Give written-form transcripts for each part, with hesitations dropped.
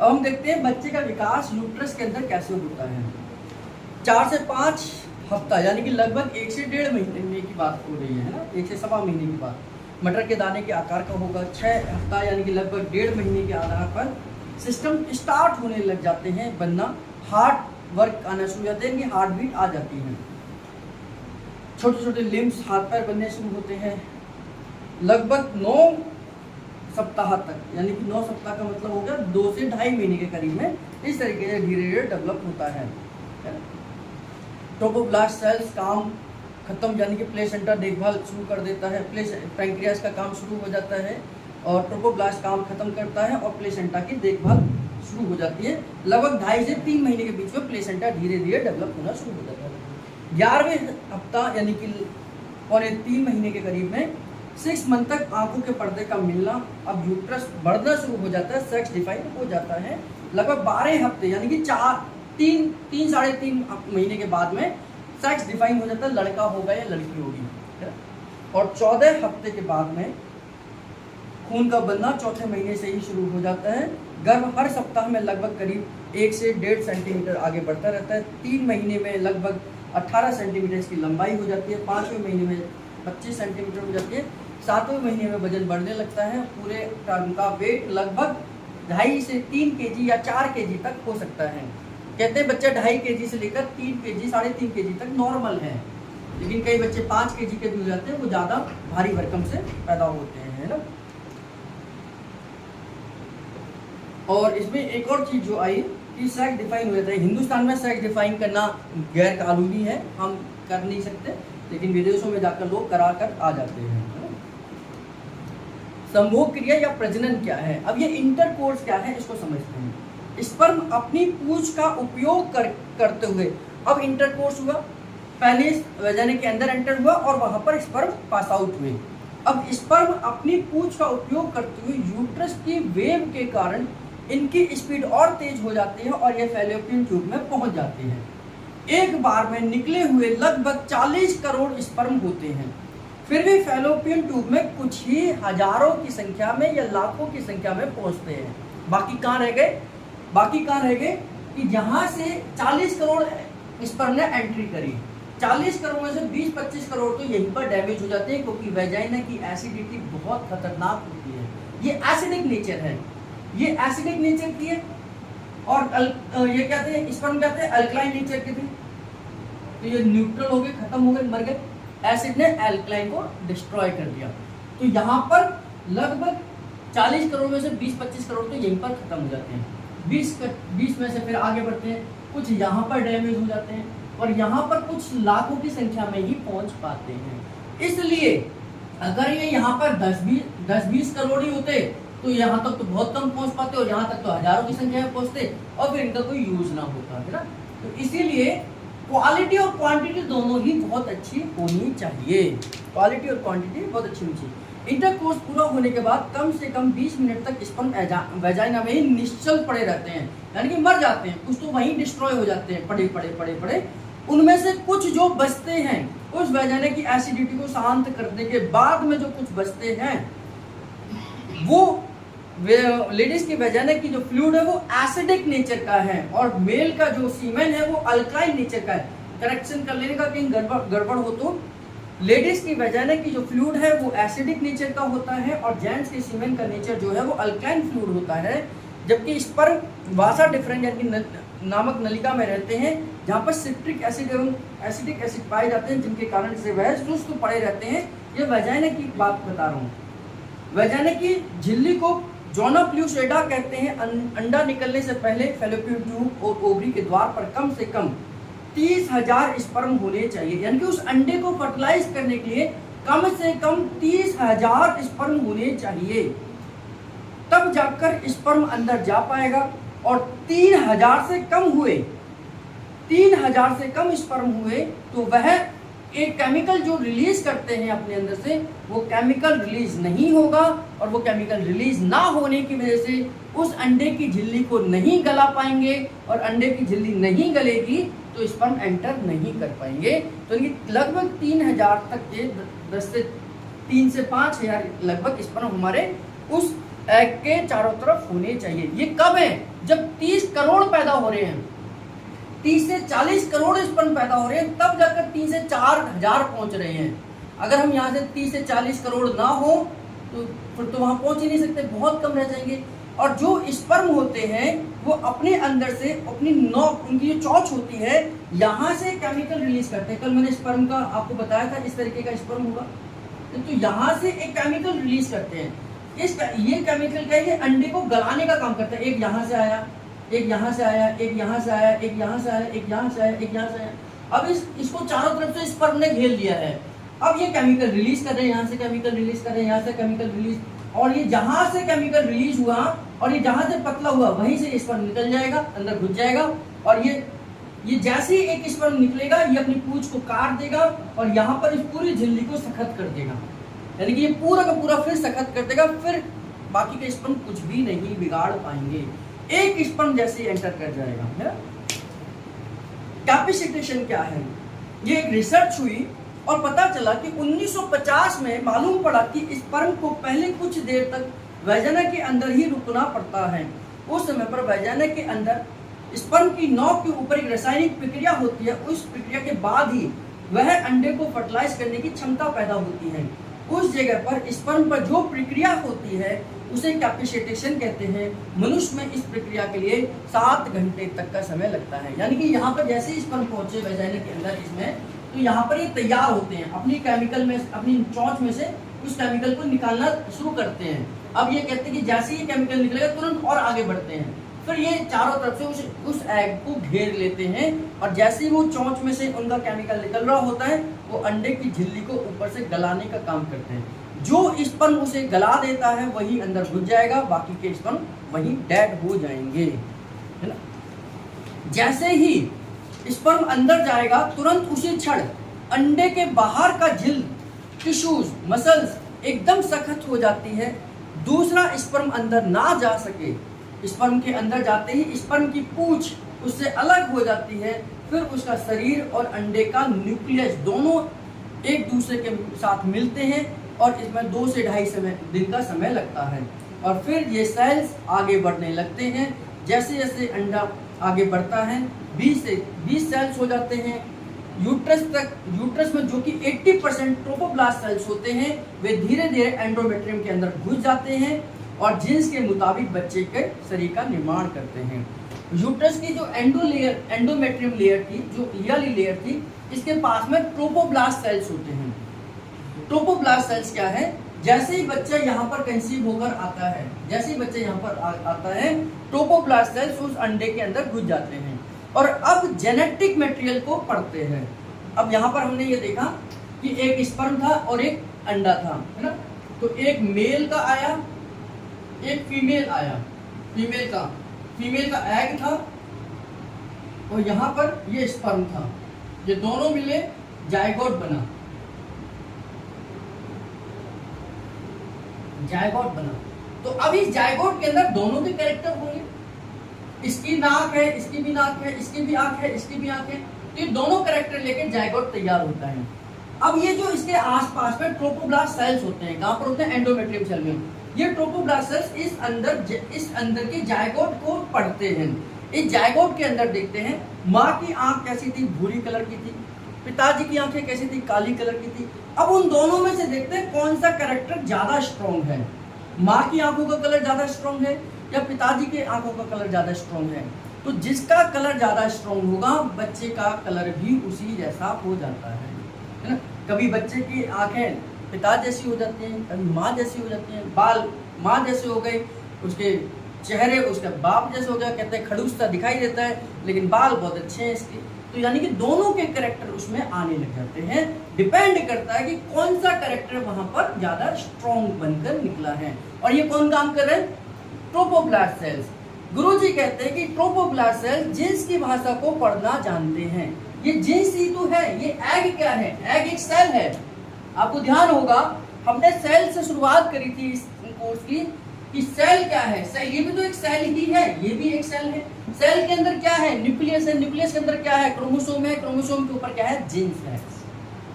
अब हम देखते हैं बच्चे का विकास यूट्रस के अंदर कैसे होता है। 4 से 5 हफ्ता यानी कि लगभग 1 से 1.5 महीने की बात हो रही है ना, 1 से सवा महीने की बात मटर के दाने के आकार का होगा। 6 हफ्ता यानी कि लगभग 1.5 महीने के आधार पर सिस्टम स्टार्ट होने लग जाते हैं बनना, हार्ट वर्क आना शुरू हो जाते हैं, इनकी हार्ट बीट आ जाती है। छोटे छोटे लिम्स हाथ पैर बनने शुरू होते हैं। लगभग 9 सप्ताह तक, यानी कि 9 सप्ताह का मतलब हो गया 2 से 2.5 महीने के करीब में इस तरीके से धीरे धीरे डेवलप होता है। ट्रोपोब्लास्ट सेल्स काम खत्म, यानी कि प्लेसेंटा देखभाल शुरू कर देता है। पैंक्रियास का काम शुरू हो जाता है और ट्रोपोब्लास्ट काम खत्म करता है और प्लेसेंटा की देखभाल शुरू हो जाती है। लगभग 2.5 से 3 महीने के बीच में प्लेसेंटा धीरे धीरे डेवलप होना शुरू हो जाता है। 11वें हफ्ता यानी कि 3 महीने के करीब में 6 मंथ तक आंखों के पर्दे का मिलना, अब यूट्रस बढ़ना शुरू हो जाता है, सेक्स डिफाइन हो जाता है। लगभग 12 हफ्ते यानी कि 3 साढ़े 3 महीने के बाद में सेक्स डिफाइन हो जाता है, लड़का होगा या लड़की होगी। और 14 हफ्ते के बाद में खून का बनना चौथे महीने से ही शुरू हो जाता है। गर्भ हर सप्ताह में लगभग करीब 1 से 1.5 सेंटीमीटर आगे बढ़ता रहता है। 3 महीने में लगभग 18 सेंटीमीटर इसकी लंबाई हो जाती है। 5वें महीने में 25 सेंटीमीटर हो जाती है। 7वें महीने में वजन बढ़ने लगता है। पूरे टर्म का वेट लगभग 2.5 से 3 केजी या 4 केजी तक हो सकता है। कहते हैं बच्चा 2.5 केजी से लेकर 3 केजी 3.5 केजी तक नॉर्मल है, लेकिन कई बच्चे 5 केजी के भी हो जाते हैं, वो ज़्यादा भारी भरकम से पैदा होते हैं, है ना। और इसमें एक और चीज़ जो आई कि सेक्स डिफाइन हो जाता है। हिंदुस्तान में सेक्स डिफाइन करना गैर कानूनी है, हम कर नहीं सकते, लेकिन विदेशों में जाकर लोग करा कर आ जाते हैं। संभोग क्रिया या प्रजनन क्या है? अब ये इंटरकोर्स क्या है इसको समझते हैं। स्पर्म अपनी पूंछ का उपयोग करते हुए, अब इंटरकोर्स हुआ, पहले वजाइना के अंदर एंटर हुआ और वहां पर स्पर्म पास आउट हुए। अब स्पर्म अपनी पूंछ का उपयोग करते हुए यूट्रस की वेव के कारण इनकी स्पीड और तेज हो जाती है और ये फैलोपियन ट्यूब में पहुंच जाते हैं। एक बार में निकले हुए लगभग 40 करोड़ स्पर्म होते हैं, फिर भी फैलोपियन ट्यूब में कुछ ही हजारों की संख्या में या लाखों की संख्या में पहुंचते हैं। बाकी कहाँ रह गए? बाकी कहाँ रह गए कि जहां से 40 करोड़ स्पर्म ने एंट्री करी, 40 करोड़ में से 20-25 करोड़ तो यहीं पर डैमेज हो जाते हैं, क्योंकि वजाइना की एसिडिटी बहुत खतरनाक होती है। ये एसिडिक नेचर है, ये एसिडिक नेचर की है। और ये कहते हैं स्पर्म कहते हैं अल्कलाइन नेचर के थे, तो ये न्यूट्रल हो गए, खत्म हो गए, मर गए। एसिड ने अल्कलाइन को डिस्ट्रॉय कर दिया। तो यहाँ पर लगभग 40 करोड़ में से 20-25 करोड़ तो यहीं पर खत्म हो जाते हैं। 20 में से फिर आगे बढ़ते हैं, कुछ यहाँ पर डैमेज हो जाते हैं और यहाँ पर कुछ लाखों की संख्या में ही पहुंच पाते हैं। इसलिए अगर ये यहाँ पर 10-20 करोड़ ही होते तो यहाँ तक तो बहुत कम पहुंच पाते और यहाँ तक तो हजारों की संख्या में पहुंचते और फिर इनका कोई यूज ना होता, है ना। तो इसीलिए क्वालिटी और क्वांटिटी दोनों ही बहुत अच्छी होनी चाहिए। क्वालिटी और क्वांटिटी बहुत अच्छी होनी चाहिए। इंटरकोर्स पूरा होने के बाद कम से कम 20 मिनट तक स्पर्म वजाइना में ही निश्चल पड़े रहते हैं, यानी कि मर जाते हैं। कुछ तो वहीं डिस्ट्रॉय हो जाते हैं, पड़े पड़े पड़े पड़े। उनमें से कुछ जो बचते हैं, उस वजाइना की एसिडिटी को शांत करने के बाद में जो कुछ बचते हैं, वो लेडीज की वजाइना की जो फ्लूइड है वो एसिडिक नेचर का है और मेल का जो सीमेन है वो अल्कलाइन नेचर का है। करेक्शन कर लेने का, कहीं गड़बड़ हो तो लेडीज की वजाइना की जो फ्लूइड है वो एसिडिक नेचर का होता है और जेंट्स के सीमेन का नेचर जो है वो अल्कलाइन फ्लूइड होता है। जबकि स्पर्म वासा डिफरेंट यानी नामक नलिका में रहते हैं, जहाँ पर सिट्रिक एसिड एवं एसिडिक एसिड पाए जाते हैं, जिनके कारण से वह सुस्त पड़े रहते हैं। ये वजाइना की बात बता रहा हूँ। वजाइना की झिल्ली को जोना प्लूसेडा कहते हैं। अंडा निकलने से पहले फैलोपियन ट्यूब और ओवरी के द्वार पर कम से कम 30,000 स्पर्म होने चाहिए, यानी कि उस अंडे को फर्टिलाइज करने के लिए कम से कम 30,000 स्पर्म होने चाहिए, तब जाकर स्पर्म अंदर जा पाएगा। और 3,000 से कम हुए, 3,000 से कम स्पर्म हुए तो वह एक केमिकल जो रिलीज करते हैं अपने अंदर से, वो केमिकल रिलीज नहीं होगा और वो केमिकल रिलीज ना होने की वजह से उस अंडे की झिल्ली को नहीं गला पाएंगे और अंडे की झिल्ली नहीं गलेगी तो स्पर्म एंटर नहीं कर पाएंगे। तो लगभग 3,000 तक के 3 से 5,000 लगभग स्पर्म हमारे उस एग के चारों तरफ होने चाहिए। ये कब है? जब 30 करोड़ पैदा हो रहे हैं, 30 से 40 करोड़ स्पर्म पैदा हो रहे हैं, तब जाकर 3 से 4 हजार पहुंच रहे हैं। अगर हम यहाँ से 30 से 40 करोड़ ना हो तो फिर तो वहां पहुंच ही नहीं सकते, बहुत कम रह जाएंगे। और जो स्पर्म होते हैं वो अपने अंदर से अपनी नोक, उनकी जो चोंच होती है, यहाँ से केमिकल रिलीज करते हैं। कल मैंने स्पर्म का आपको बताया था, इस तरीके का स्पर्म होगा, तो यहाँ से एक केमिकल रिलीज करते हैं। ये केमिकल क्या है? ये अंडे को गलाने का काम करता है। एक यहाँ से आया, एक यहाँ से आया, एक यहाँ से आया, एक यहाँ से आया, एक यहाँ से आया, एक यहाँ से आया। अब इसको चारों तरफ से स्पर्म ने घेर लिया है। अब ये केमिकल रिलीज कर रहे हैं, यहाँ से केमिकल रिलीज कर रहे हैं, यहाँ से केमिकल रिलीज, और ये जहां से केमिकल रिलीज हुआ और ये जहां से पतला हुआ वहीं से स्पर्म निकल जाएगा, अंदर घुस जाएगा। और ये जैसे ही एक स्पर्म निकलेगा, ये अपनी पूंछ को काट देगा और यहाँ पर इस पूरी झिल्ली को सख्त कर देगा, यानी कि ये पूरा का पूरा फिर सख्त कर देगा। फिर बाकी के स्पर्म कुछ भी नहीं बिगाड़ पाएंगे, एक स्पर्म जैसे एंटर कर जाएगा। कैपेसिटेशन क्या है? ये एक रिसर्च हुई और पता चला कि 1950 में मालूम पड़ा कि स्पर्म को पहले कुछ देर तक वैजाना के अंदर ही रुकना पड़ता है। उस समय पर वैजाना के अंदर स्पर्म की नोक के ऊपर एक रासायनिक प्रक्रिया होती है। उस प्रक्रिया के बाद ही वह अंडे को फर्टिलाइज करने की क्षमता पैदा होती है। उस जगह पर स्पर्म पर जो प्रक्रिया होती है उसे कैपेसिटेशन कहते हैं। मनुष्य में इस प्रक्रिया के लिए 7 घंटे तक का समय लगता है। यानी कि यहाँ पर जैसे ही स्पर्म पहुंचे वैजाना के अंदर इसमें, तो यहाँ पर ये तैयार होते हैं, अपनी केमिकल में, अपनी चोंच में से उस केमिकल को निकालना शुरू करते हैं। अब ये कहते हैं कि जैसे ही केमिकल निकलेगा तुरंत और आगे बढ़ते हैं। फिर ये चारों तरफ से उस एग को घेर लेते हैं और जैसे ही वो चोंच में से उनका केमिकल निकल रहा होता है, वो अंडे की झिल्ली को ऊपर से गलाने का काम करते हैं। जो स्पर्म उसे गला देता है वही अंदर घुस जाएगा, बाकी के स्पर्म वही डेड हो जाएंगे, है ना। जैसे ही स्पर्म अंदर जाएगा, तुरंत उसी क्षण अंडे के बाहर का झिल्ली, टिश्यूज, मसल्स एकदम सख्त हो जाती है। दूसरा स्पर्म अंदर ना जा सके। स्पर्म के अंदर जाते ही स्पर्म की पूंछ उससे अलग हो जाती है। फिर उसका शरीर और अंडे का न्यूक्लियस दोनों एक दूसरे के साथ मिलते हैं और इसमें 2 से 2.5 दिन का समय लगता है। और फिर ये सेल्स आगे बढ़ने लगते हैं। जैसे जैसे अंडा आगे बढ़ता है 20 से 20 सेल्स हो जाते हैं यूट्रस तक। यूट्रस में जो कि 80% ट्रोफोब्लास्ट सेल्स होते हैं, वे धीरे धीरे एंडोमेट्रियम के अंदर घुस जाते हैं और जीन्स के मुताबिक बच्चे के शरीर का निर्माण करते हैं। यूट्रस की जो एंडोमेट्रियम लेयर थी, जो ईयरली लेयर थी, इसके पास में ट्रोफोब्लास्ट सेल्स होते हैं। ट्रोफोब्लास्ट सेल्स क्या है? जैसे ही बच्चा यहाँ पर कंसीव होकर आता है, जैसे ही बच्चा यहाँ पर आता है, ट्रोफोब्लास्ट सेल्स उस अंडे के अंदर घुस जाते हैं और अब जेनेटिक मटेरियल को पढ़ते हैं। अब यहाँ पर हमने ये देखा कि एक स्पर्म था और एक अंडा था, है ना। तो एक मेल का आया, एक फीमेल आया। फीमेल का एग था और यहाँ पर ये स्पर्म था। ये दोनों मिले जायगोट बना। तो अब इस जायगोट के अंदर दोनों के कैरेक्टर होंगे। इसकी नाक है, इसकी भी नाक है, इसकी भी आंख है, इसकी भी आंख है। तो ये दोनों कैरेक्टर लेके जायगोट तैयार होता है। अब ये जो इसके आसपास में ट्रोफोब्लास्ट सेल्स होते हैं, कहाँ पर होते हैं? एंडोमेट्रियम सेल में। ये ट्रोफोब्लास्ट सेल्स इस अंदर के जायगोट को पढ़ते हैं। इस जायगोट के अंदर देखते हैं माँ की आंख कैसी थी? भूरी कलर की थी। पिताजी की आंखें कैसी थी? काली कलर की थी। अब उन दोनों में से देखते हैं कौन सा कैरेक्टर ज्यादा स्ट्रॉन्ग है। माँ की आंखों का कलर ज्यादा स्ट्रॉन्ग है या पिताजी के आंखों का कलर ज्यादा स्ट्रॉन्ग है? तो जिसका कलर ज्यादा स्ट्रॉन्ग होगा, बच्चे का कलर भी उसी जैसा हो जाता है ना। कभी बच्चे की आंखें पिता जैसी हो जाती हैं, कभी माँ जैसी हो जाती हैं, बाल माँ जैसे हो गए, उसके चेहरे उसके बाप जैसे हो गया, कहते हैं खड़ूस सा दिखाई देता है लेकिन बाल बहुत अच्छे हैं इसके। तो यानी कि दोनों के कैरेक्टर उसमें आने लग जाते हैं। डिपेंड करता है कि कौन सा कैरेक्टर वहां पर ज्यादा स्ट्रॉन्ग बनकर निकला है। और ये कौन काम कर रहे हैं? Trophoblast sales. गुरुजी कहते हैं कि ट्रोफोब्लास्ट सेल्स जीन्स की भाषा को पढ़ना जानते हैं। ये जीन्स ही तो है। ये एग क्या है? एग एक सेल है। आपको ध्यान होगा हमने सेल से शुरुआत करी थी इस कोर्स की कि सेल क्या है? सेल, ये भी तो एक सेल ही है, ये भी एक सेल है। सेल के अंदर क्या है? न्यूक्लियस है। न्यूक्लियस के अंदर क्या है? क्रोमोसोम है। क्रोमोसोम के ऊपर क्या है? जीन्स है।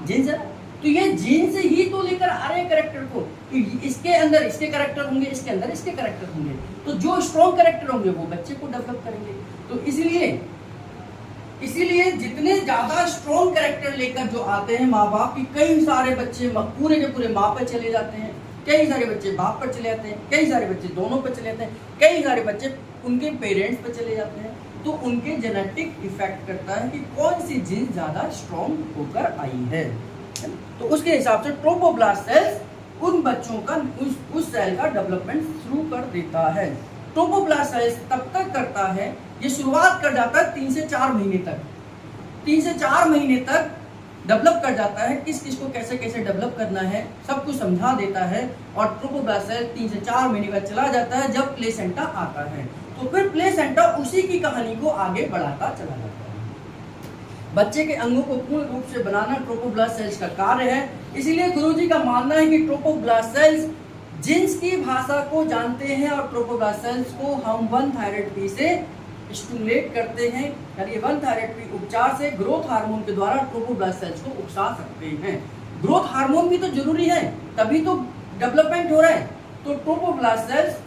जीन्स है। तो ये जीन्स ही तो लेकर आ रहे हैं कैरेक्टर को। तो इसके अंदर इसके कैरेक्टर होंगे, इसके अंदर इसके कैरेक्टर होंगे, तो जो स्ट्रॉन्ग कैरेक्टर होंगे वो बच्चे को डेवलप करेंगे। तो इसीलिए जितने ज्यादा स्ट्रॉन्ग कैरेक्टर लेकर जो आते हैं माँ बाप की, कई सारे बच्चे पूरे के पूरे माँ पर चले जाते हैं, कई सारे बच्चे बाप पर चले जाते हैं, कई सारे बच्चे दोनों पर चले जाते हैं, कई सारे बच्चे उनके पेरेंट्स पर चले जाते हैं। तो उनके जेनेटिक इफेक्ट करता है कि कौन सी जीन ज्यादा स्ट्रॉन्ग होकर आई है। तो उसके हिसाब से ट्रोपोब्लास्ट सेल्स उन बच्चों का उस सेल का डेवलपमेंट शुरू कर देता है। ट्रोपोब्लास्ट सेल्स तब तक करता है, ये शुरुआत कर जाता है 3 से 4 महीने तक, 3 से 4 महीने तक डेवलप कर जाता है, किस किस को कैसे कैसे डेवलप करना है सब कुछ समझा देता है। और ट्रोपोब्लास्ट सेल 3 से 4 महीने बाद चला जाता है जब प्लेसेंटा आता है, तो फिर प्लेसेंटा उसी की कहानी को आगे बढ़ाता चला जाता है। बच्चे के अंगों को पूर्ण रूप से बनाना ट्रोपोब्लास्ट सेल्स का कार्य है। इसीलिए गुरुजी का मानना है कि ट्रोपोब्लास्ट सेल्स जीन्स की भाषा को जानते हैं और ट्रोपोब्लास्ट सेल्स को हम 1 थायराइड पी से स्टिमुलेट करते हैं, यानी 1 थायराइड पी उपचार से ग्रोथ हार्मोन के द्वारा ट्रोपोब्लास्ट सेल्स को उकसा सकते हैं। ग्रोथ हार्मोन भी तो जरूरी है, तभी तो डेवलपमेंट हो रहा है। तो ट्रोपोब्लास्ट सेल्स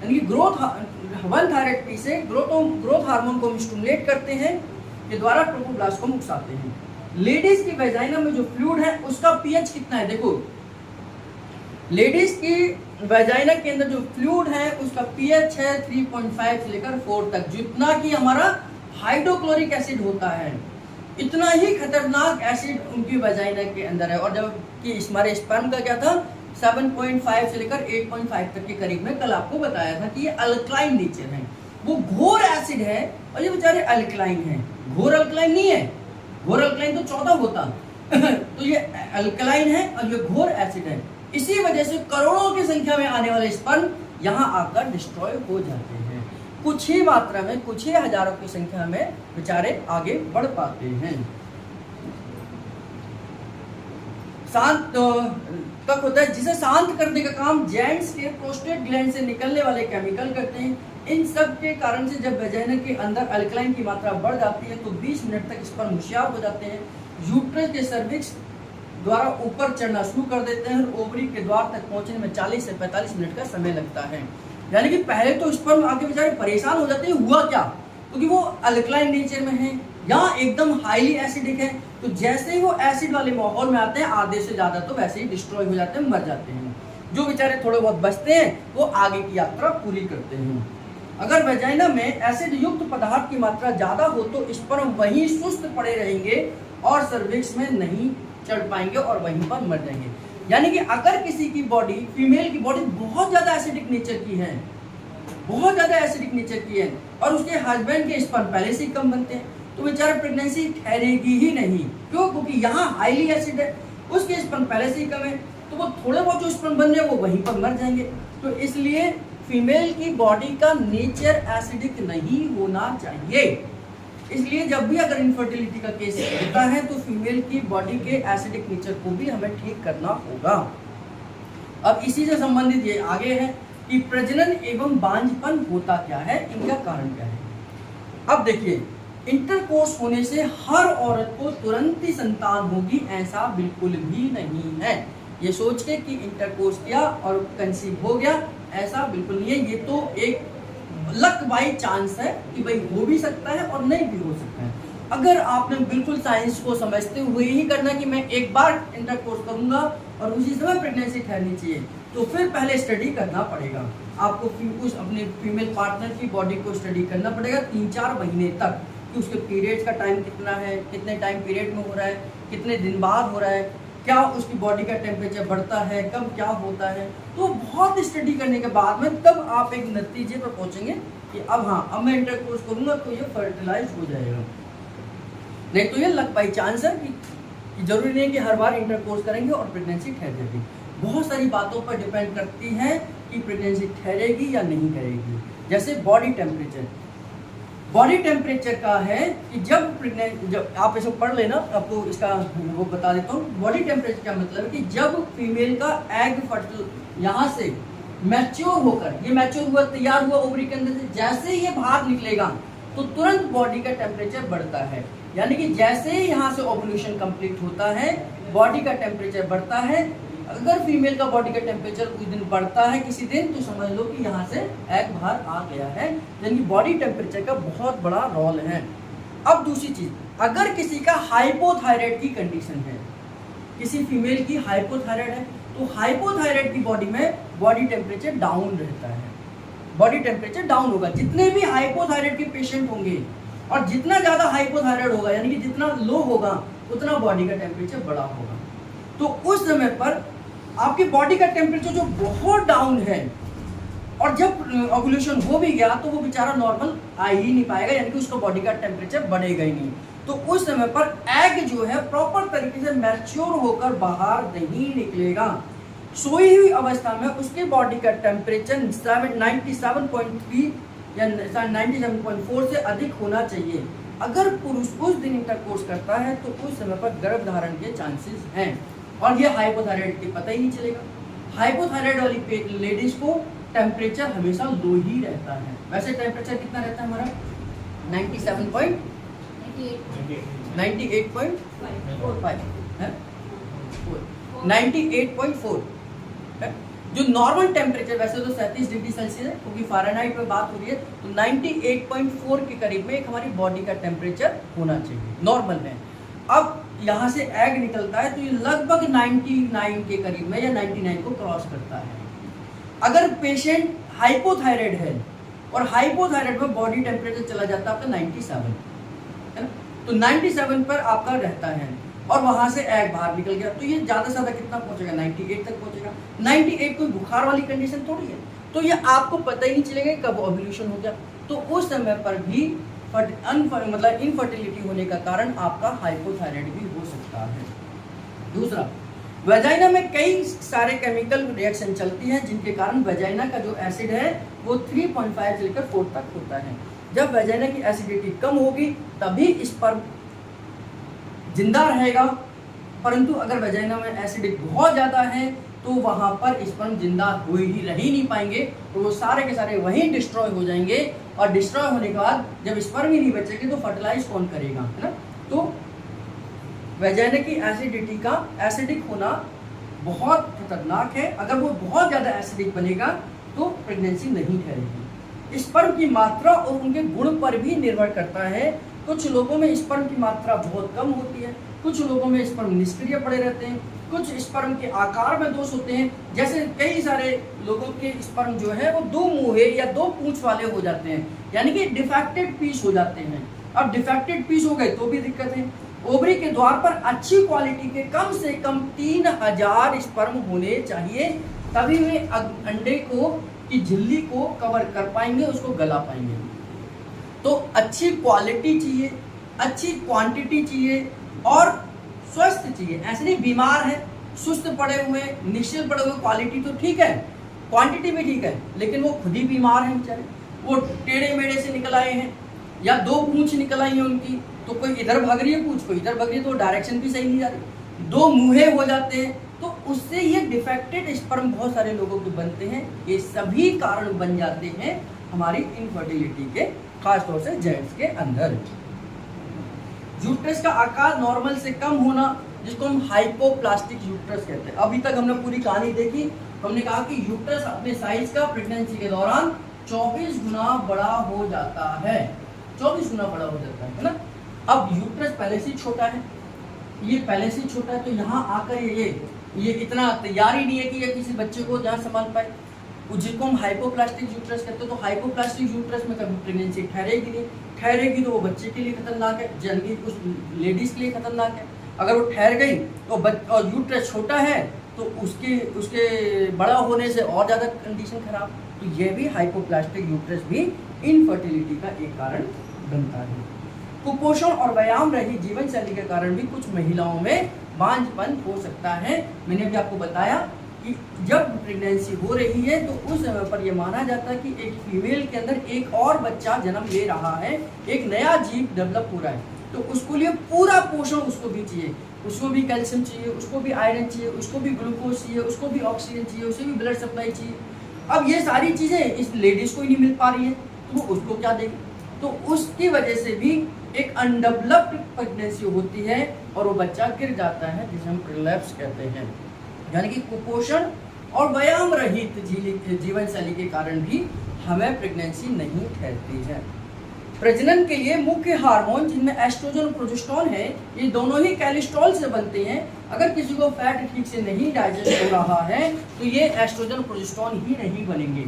यानी ग्रोथ 1 थायराइड पी से ग्रोथ हार्मोन को हम स्टिमुलेट करते हैं, के द्वारा ट्रोपोब्लास्ट को उकसाते हैं। लेडीज की वेजाइना में जो फ्लूइड है उसका पीएच कितना है, देखो लेडीज की वेजाइना के अंदर जो फ्लूइड है उसका पीएच है 3.5 से लेकर 4 तक। जितना कि हमारा हाइड्रोक्लोरिक एसिड होता है, इतना ही खतरनाक एसिड उनकी वेजाइना के अंदर है। और जब कि हमारे स्पर्म का क्या था 7.5 से लेकर 8.5 तक के करीब में कल आपको बताया था कि ये अल्कलाइन नेचर है, वो घोर एसिड है और ये बेचारे अल्कलाइन है। घोर अल्कलाइन नहीं है, घोर अल्कलाइन तो 14 होता तो ये अल्कलाइन है और ये घोर एसिड है। इसी वजह से करोड़ों की संख्या में आने वाले स्पर्म यहाँ आकर डिस्ट्रॉय हो जाते हैं, कुछ ही मात्रा में, कुछ ही हजारों की संख्या में बेचारे आगे बढ़ पाते हैं। शांत तक होता है, जिसे शांत करने का काम जेंट्स के प्रोस्टेट ग्लैंड से निकलने वाले केमिकल करते हैं। इन सब के कारण से जब वेजाइना के अंदर अल्कलाइन की मात्रा बढ़ जाती है तो 20 मिनट तक स्पर्म होशियार हो जाते हैं, यूट्रस के सर्विक्स द्वारा ऊपर चढ़ना शुरू कर देते हैं और ओवरी के द्वार तक पहुंचने में 40 से 45 मिनट का समय लगता है। यानी कि पहले तो स्पर्म आके बेचारे परेशान हो जाते हैं, हुआ क्या, क्योंकि वो अल्कलाइन नेचर में है या एकदम हाईली एसिडिक है। तो जैसे ही वो एसिड वाले माहौल में आते हैं आधे से ज्यादा तो वैसे ही डिस्ट्रॉय हो जाते हैं, मर जाते हैं। जो बेचारे थोड़े बहुत बचते हैं वो आगे की यात्रा पूरी करते हैं। अगर वेजाइना में एसिड युक्त पदार्थ की मात्रा ज्यादा हो तो स्पर्म वहीं सुस्त पड़े रहेंगे और सर्विक्स में नहीं चढ़ पाएंगे और वहीं पर मर जाएंगे। यानी कि अगर किसी की बॉडी, फीमेल की बॉडी बहुत ज्यादा एसिडिक नेचर की है, बहुत ज्यादा एसिडिक नेचर की है और उसके हस्बैंड के स्पर्म पहले से ही कम बनते हैं तो बेचारा प्रेगनेंसी ठहरेगी ही नहीं। क्यों? क्योंकि यहाँ हाईली एसिड है, उसके स्पर्म पहले से ही कम है, तो वो थोड़े बहुत जो स्पर्म बन रहे हैं वो वहीं पर मर जाएंगे। तो इसलिए फीमेल की बॉडी का नेचर एसिडिक नहीं होना चाहिए। इसलिए जब भी अगर इनफर्टिलिटी का केस होता है तो फीमेल की बॉडी के एसिडिक नेचर को भी हमें ठीक करना होगा। अब इसी से संबंधित ये आगे है कि प्रजनन एवं बांझपन होता क्या है, इनका कारण क्या है। अब देखिए, इंटरकोर्स होने से हर औरत को तुरंत ही संतान होगी ऐसा बिल्कुल भी नहीं है। ये सोच के कि इंटरकोर्स किया और कंसीव हो गया, ऐसा बिल्कुल नहीं है। ये तो एक लक बाई चांस है कि भाई हो भी सकता है और नहीं भी हो सकता है। अगर आपने बिल्कुल साइंस को समझते हुए ही करना कि मैं एक बार इंटरकोर्स करूंगा और उसी समय प्रेगनेंसी ठहरनी चाहिए, तो फिर पहले स्टडी करना पड़ेगा आपको, उस अपने फीमेल पार्टनर की बॉडी को स्टडी करना पड़ेगा 3-4 महीने तक कि उसके पीरियड्स का टाइम कितना है, कितने टाइम पीरियड में हो रहा है, कितने दिन बाद हो रहा है, क्या उसकी बॉडी का टेम्परेचर बढ़ता है, कब क्या होता है। तो बहुत स्टडी करने के बाद में तब आप एक नतीजे पर पहुंचेंगे कि अब हाँ, अब मैं इंटरकोर्स करूंगा तो ये फर्टिलाइज हो जाएगा। नहीं तो ये लक बाई चांस है कि जरूरी नहीं है कि हर बार इंटरकोर्स करेंगे और प्रेगनेंसी ठहर जाएगी। बहुत सारी बातों पर डिपेंड करती है कि प्रेगनेंसी ठहरेगी या नहीं ठहरेगी। जैसे बॉडी टेम्परेचर, बॉडी टेम्परेचर का है कि जब आप इसको पढ़ लेना, आपको इसका वो बता देता हूँ। बॉडी टेम्परेचर का मतलब है कि जब फीमेल का एग फर्टिल यहाँ से मैच्योर होकर, ये मैच्योर हुआ, तैयार हुआ ओवरी के अंदर से, जैसे ही ये बाहर निकलेगा तो तुरंत बॉडी का टेम्परेचर बढ़ता है। यानी कि जैसे ही यहाँ से ओवुलेशन कंप्लीट होता है बॉडी का टेम्परेचर बढ़ता है अगर फीमेल का बॉडी का टेम्परेचर उस दिन बढ़ता है किसी दिन, तो समझ लो कि यहाँ से एग बाहर आ गया है, यानी बॉडी टेम्परेचर का बहुत बड़ा रोल है। अब दूसरी चीज, अगर किसी का हाइपोथायराइड की कंडीशन है, किसी फीमेल की हाइपोथायराइड है, तो हाइपोथायराइड की बॉडी में बॉडी टेम्परेचर डाउन रहता है, बॉडी टेम्परेचर डाउन होगा। जितने भी हाइपोथायराइड के पेशेंट होंगे, और जितना ज्यादा हाइपोथायराइड होगा यानी कि जितना लो होगा उतना बॉडी का टेम्परेचर बड़ा होगा। तो उस समय पर आपकी बॉडी का टेम्परेचर जो बहुत डाउन है, और जब ओव्यूलेशन हो भी गया तो वो बेचारा नॉर्मल आ ही नहीं पाएगा, यानी कि उसका बॉडी का टेम्परेचर बढ़ेगा ही नहीं। तो उस समय पर एग जो है प्रॉपर तरीके से मैच्योर होकर बाहर नहीं निकलेगा। सोई हुई अवस्था में उसके बॉडी का टेम्परेचर 97.3 या 97.4 से अधिक होना चाहिए। अगर पुरुष उस दिन इंटरकोर्स करता है तो उस समय पर गर्भ धारण के चांसेस हैं, और ये हाइपोथायराइड के पता ही नहीं चलेगा। हाइपोथायराइड वाली लेडीज को टेम्परेचर हमेशा लो ही रहता है। वैसे टेम्परेचर कितना रहता है हमारा? 98.4 है। जो नॉर्मल टेम्परेचर वैसे तो 37 डिग्री सेल्सियस है, क्योंकि फ़ारेनहाइट में बात हो रही है, तो 98.4 के करीब में एक हमारी बॉडी का टेम्परेचर होना चाहिए, नॉर्मल है। अब यहाँ से एग निकलता है तो ये लगभग 99 के करीब में या 99 को क्रॉस करता है। अगर पेशेंट हाइपोथायराइड है और हाइपोथायराइड में बॉडी टेम्परेचर चला जाता है आपका 97, है ना, तो 97 पर आपका रहता है और वहां से एग बाहर निकल गया, तो ये ज्यादा से ज्यादा कितना पहुंचेगा? 98 तक पहुंचेगा। 98 कोई बुखार वाली कंडीशन थोड़ी है, तो ये आपको पता ही नहीं चलेगा कब ओव्यूलेशन हो गया। तो उस समय पर भी मतलब इनफर्टिलिटी होने का कारण आपका हाइपोथायराइड भी हो सकता है। दूसरा, वेजाइना में कई सारे केमिकल रिएक्शन चलती हैं जिनके कारण वेजाइना का जो एसिड है वो 3.5 से लेकर 4 तक होता है। जब वेजाइना की एसिडिटी कम होगी तभी स्पर्म जिंदा रहेगा, परंतु अगर वेजाइना में एसिडिटी बहुत ज़्यादा है तो वहाँ पर स्पर्म जिंदा रह ही नहीं पाएंगे, तो वो सारे के सारे वहीं डिस्ट्रॉय हो जाएंगे, और डिस्ट्रॉय होने के बाद जब स्पर्म ही नहीं बचेगी तो फर्टिलाइज कौन करेगा, है ना। तो वेजाइना की एसिडिटी का एसिडिक होना बहुत खतरनाक है। अगर वो बहुत ज़्यादा एसिडिक बनेगा तो प्रेगनेंसी नहीं ठहरेगी। स्पर्म की मात्रा और उनके गुण पर भी निर्भर करता है। कुछ लोगों में स्पर्म की मात्रा बहुत कम होती है, कुछ लोगों में स्पर्म निष्क्रिय पड़े रहते हैं, कुछ स्पर्म के आकार में दोष होते हैं। जैसे कई सारे लोगों के स्पर्म जो है वो 2 मुँहे या 2 पूंछ वाले हो जाते हैं, यानी कि डिफेक्टेड पीस हो जाते हैं। अब डिफेक्टेड पीस हो गए तो भी दिक्कत है। ओवरी के द्वार पर अच्छी क्वालिटी के कम से कम 3000 स्पर्म होने चाहिए, तभी वे अंडे को की झिल्ली को कवर कर पाएंगे, उसको गला पाएंगे। तो अच्छी क्वालिटी चाहिए, अच्छी क्वांटिटी चाहिए और स्वस्थ चाहिए। ऐसे नहीं बीमार है, सुस्त पड़े हुए, निश्चिल पड़े हुए, क्वालिटी तो ठीक है, क्वांटिटी भी ठीक है, लेकिन वो खुद ही बीमार हैं बेचारे। वो टेढ़े मेढ़े से निकल आए हैं या 2 पूंछ निकल आई है उनकी, तो कोई इधर भाग रही है पूंछ, कोई इधर भाग रही है, तो डायरेक्शन भी सही नहीं जा रही। 2 मुँहे हो जाते हैं, तो उससे ये डिफेक्टेड स्पर्म बहुत सारे लोगों के बनते हैं। ये सभी कारण बन जाते हैं हमारी इनफर्टिलिटी के, खासतौर से जेंट्स के अंदर। यूट्रस का आकार नॉर्मल से कम होना, जिसको हम हाइपोप्लास्टिक यूट्रस कहते हैं। अभी तक हमने पूरी कहानी देखी, हमने कहा कि यूट्रस अपने साइज का प्रेगनेंसी के दौरान 24 गुना बड़ा हो जाता है, 24 गुना बड़ा हो जाता है ना। अब यूट्रस पहले से छोटा है, ये पहले से छोटा है, तो यहाँ आकर ये इतना तैयार ही नहीं है कि ये किसी बच्चे को जहाँ संभाल पाए, जिसको हम हाइपोप्लास्टिक यूट्रस कहते हैं। तो हाइपोप्लास्टिक यूट्रस में कभी प्रेगनेंसी ठहरेगी नहीं, ठहरेगी तो वो बच्चे के लिए खतरनाक है, जनरली उस लेडीज के लिए खतरनाक है। अगर वो ठहर गई तो और यूट्रस छोटा है तो उसके बड़ा होने से और ज़्यादा कंडीशन खराब। तो ये भी हाइपोप्लास्टिक यूट्रस भी इनफर्टिलिटी का एक कारण बनता है। कुपोषण और व्यायाम रहित जीवन शैली के कारण भी कुछ महिलाओं में बांझपन हो सकता है। मैंने अभी आपको बताया कि जब प्रेगनेंसी हो रही है तो उस समय पर यह माना जाता है कि एक फीमेल के अंदर एक और बच्चा जन्म ले रहा है, एक नया जीव डेवलप हो रहा है, तो उसको लिए पूरा पोषण उसको भी चाहिए, उसको भी कैल्शियम चाहिए, उसको भी आयरन चाहिए, उसको भी ग्लूकोज चाहिए, उसको भी ऑक्सीजन चाहिए, उसे भी ब्लड सप्लाई चाहिए। अब ये सारी चीज़ें इस लेडीज को ही नहीं मिल पा रही है, तो वो उसको क्या देगी? तो उसकी वजह से भी एक अनडेवलप्ड प्रेगनेंसी होती है और वो बच्चा गिर जाता है, जिसे हम प्रोलैप्स कहते हैं। यानी कि कुपोषण और व्यायाम रहित जीवन शैली के कारण भी हमें प्रेगनेंसी नहीं ठहरती है। प्रजनन के लिए मुख्य हार्मोन जिनमें एस्ट्रोजन और प्रोजेस्टेरोन है, ये दोनों ही कोलेस्ट्रॉल से बनते हैं। अगर किसी को फैट ठीक से नहीं डाइजेस्ट हो रहा है तो ये एस्ट्रोजन और प्रोजेस्टेरोन ही नहीं बनेंगे।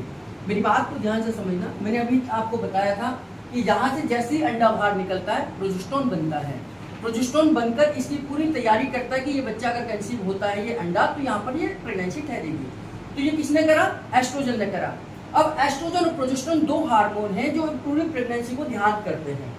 मेरी बात को ध्यान से समझना, मैंने अभी आपको बताया था कि यहाँ से जैसे ही अंडा बाहर निकलता है प्रोजेस्टेरोन बनता है। प्रोजेस्टेरोन बनकर इसकी पूरी तैयारी करता है कि ये बच्चा अगर कंसीव होता है ये अंडा, तो यहाँ पर ये प्रेगनेंसी ठहरेगी। तो ये किसने करा? एस्ट्रोजन ने करा। अब एस्ट्रोजन और प्रोजेस्टेरोन दो हार्मोन हैं जो पूरी प्रेगनेंसी को ध्यान करते हैं।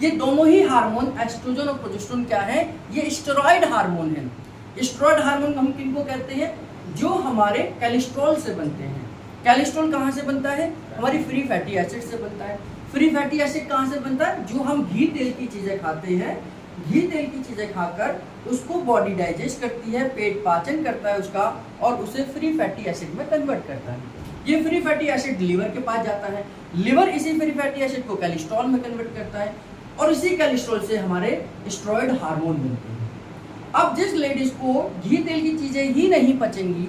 ये दोनों ही हार्मोन एस्ट्रोजन और प्रोजेस्टेरोन क्या है? ये स्टेरॉइड हार्मोन है। स्टेरॉइड हार्मोन हम किनको कहते हैं? जो हमारे कोलेस्ट्रॉल से बनते हैं। कोलेस्ट्रॉल कहाँ से बनता है? हमारी फ्री फैटी एसिड से बनता है। फ्री फैटी एसिड कहाँ से बनता है? जो हम घी तेल की चीजें खाते हैं, घी तेल की चीजें खाकर उसको बॉडी डाइजेस्ट करती है, पेट पाचन करता है उसका और उसे फ्री फैटी एसिड में कन्वर्ट करता है। ये फ्री फैटी एसिड लीवर के पास जाता है, लीवर इसी फ्री फैटी एसिड को कोलेस्ट्रॉल में कन्वर्ट करता है और इसी कोलेस्ट्रॉल से हमारे स्टेरॉइड हार्मोन बनते हैं। अब जिस लेडीज को घी तेल की चीजें ही नहीं पचेंगी,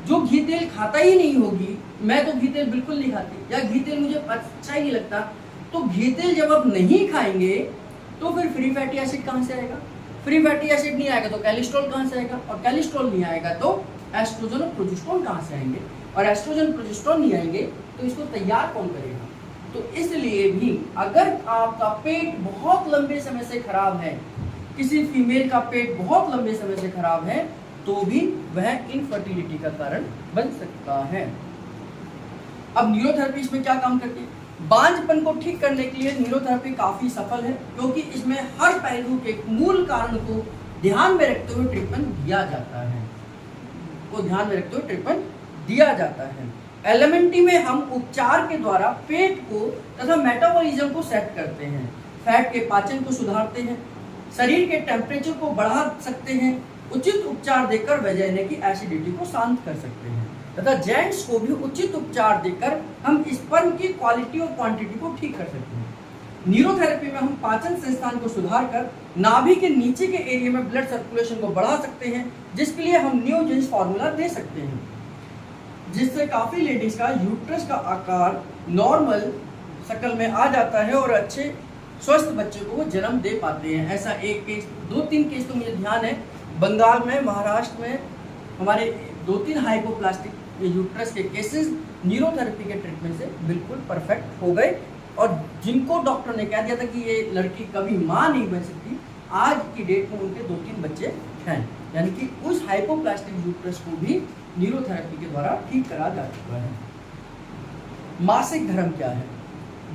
जो घी तेल खाता ही नहीं होगी, मैं तो घी तेल बिल्कुल नहीं खाती या घी तेल मुझे अच्छा ही नहीं लगता, तो घी तेल जब आप नहीं खाएंगे तो फिर फ्री फैटी एसिड कहाँ से आएगा? फ्री फैटी एसिड नहीं आएगा तो कोलेस्ट्रॉल कहाँ से आएगा? और कोलेस्ट्रॉल नहीं आएगा तो एस्ट्रोजन और प्रोजेस्टेरोन कहाँ से आएंगे? और एस्ट्रोजन प्रोजेस्टेरोन नहीं आएंगे तो इसको तैयार कौन करेगा? तो इसलिए भी अगर आपका पेट बहुत लंबे समय से खराब है, किसी फीमेल का पेट बहुत लंबे समय से खराब है, तो भी वह इनफर्टिलिटी का कारण बन सकता है। अब न्यूरोथेरेपी इसमें क्या काम करती है? बांझपन को ठीक करने के लिए न्यूरोथेरेपी काफी सफल है, क्योंकि इसमें हर पहलू के मूल कारण को ध्यान में रखते हुए ट्रीटमेंट दिया जाता है, दिया जाता है। एलिमेंट्री में हम उपचार के द्वारा पेट को तथा मेटाबॉलिज्म को सेट करते हैं, फैट के पाचन को सुधारते हैं, शरीर के टेम्परेचर को बढ़ा सकते हैं, उचित उपचार देकर वजाइना की एसिडिटी को शांत कर सकते हैं तथा जेंट्स को भी उचित उपचार देकर हम स्पर्म की क्वालिटी और क्वांटिटी को ठीक कर सकते हैं। न्यूरोथेरेपी में हम पाचन संस्थान को सुधार कर नाभि के नीचे के एरिया में ब्लड सर्कुलेशन को बढ़ा सकते हैं, जिसके लिए हम न्यूजेंस फार्मूला दे सकते हैं, जिससे काफ़ी लेडीज का यूट्रस का आकार नॉर्मल शक्ल में आ जाता है और अच्छे स्वस्थ बच्चे को वो जन्म दे पाते हैं। ऐसा एक केस, 2-3 केस तो मुझे ध्यान है, बंगाल में, महाराष्ट्र में हमारे 2-3 हाइपोप्लास्टिक यूट्रस के केसेस न्यूरोथेरेपी के ट्रीटमेंट से बिल्कुल परफेक्ट हो गए और जिनको डॉक्टर ने कह दिया था कि ये लड़की कभी माँ नहीं बन सकती, आज की डेट में उनके 2-3 बच्चे हैं। यानी कि उस हाइपोप्लास्टिक यूट्रस को भी न्यूरोथेरेपी के द्वारा ठीक करा जा चुका है। मासिक धर्म क्या है?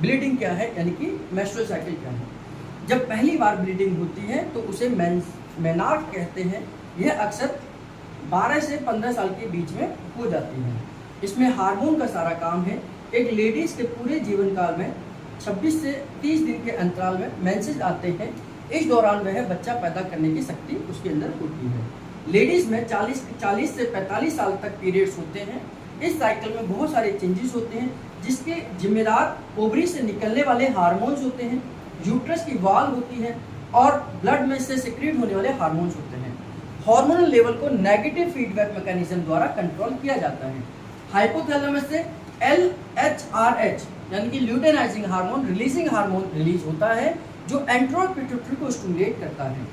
ब्लीडिंग क्या है? यानी कि मेंस्ट्रुअल साइकिल क्या है? जब पहली बार ब्लीडिंग होती है तो उसे मेनार्क कहते हैं। यह अक्सर 12 से 15 साल के बीच में हो जाती है। इसमें हार्मोन का सारा काम है। एक लेडीज के पूरे जीवन काल में 26 से 30 दिन के अंतराल में मेंसेस आते हैं। इस दौरान वह बच्चा पैदा करने की शक्ति उसके अंदर होती है। लेडीज में 40 से 45 साल तक पीरियड्स होते हैं। इस साइकिल में बहुत सारे चेंजेस होते हैं, जिसके जिम्मेदार ओवरी से निकलने वाले हार्मोन्स होते हैं, यूट्रस की वॉल होती है और ब्लड में से सिक्रीट होने वाले हार्मोन्स होते हैं। हार्मोनल लेवल को नेगेटिव फीडबैक मैकेनिज्म द्वारा कंट्रोल किया जाता है। हाइपोथैलेमस से LHRH यानी कि luteinising hormone releasing hormone release होता है, जो एंट्रोपिट्यूटरी को स्टिमुलेट करता है।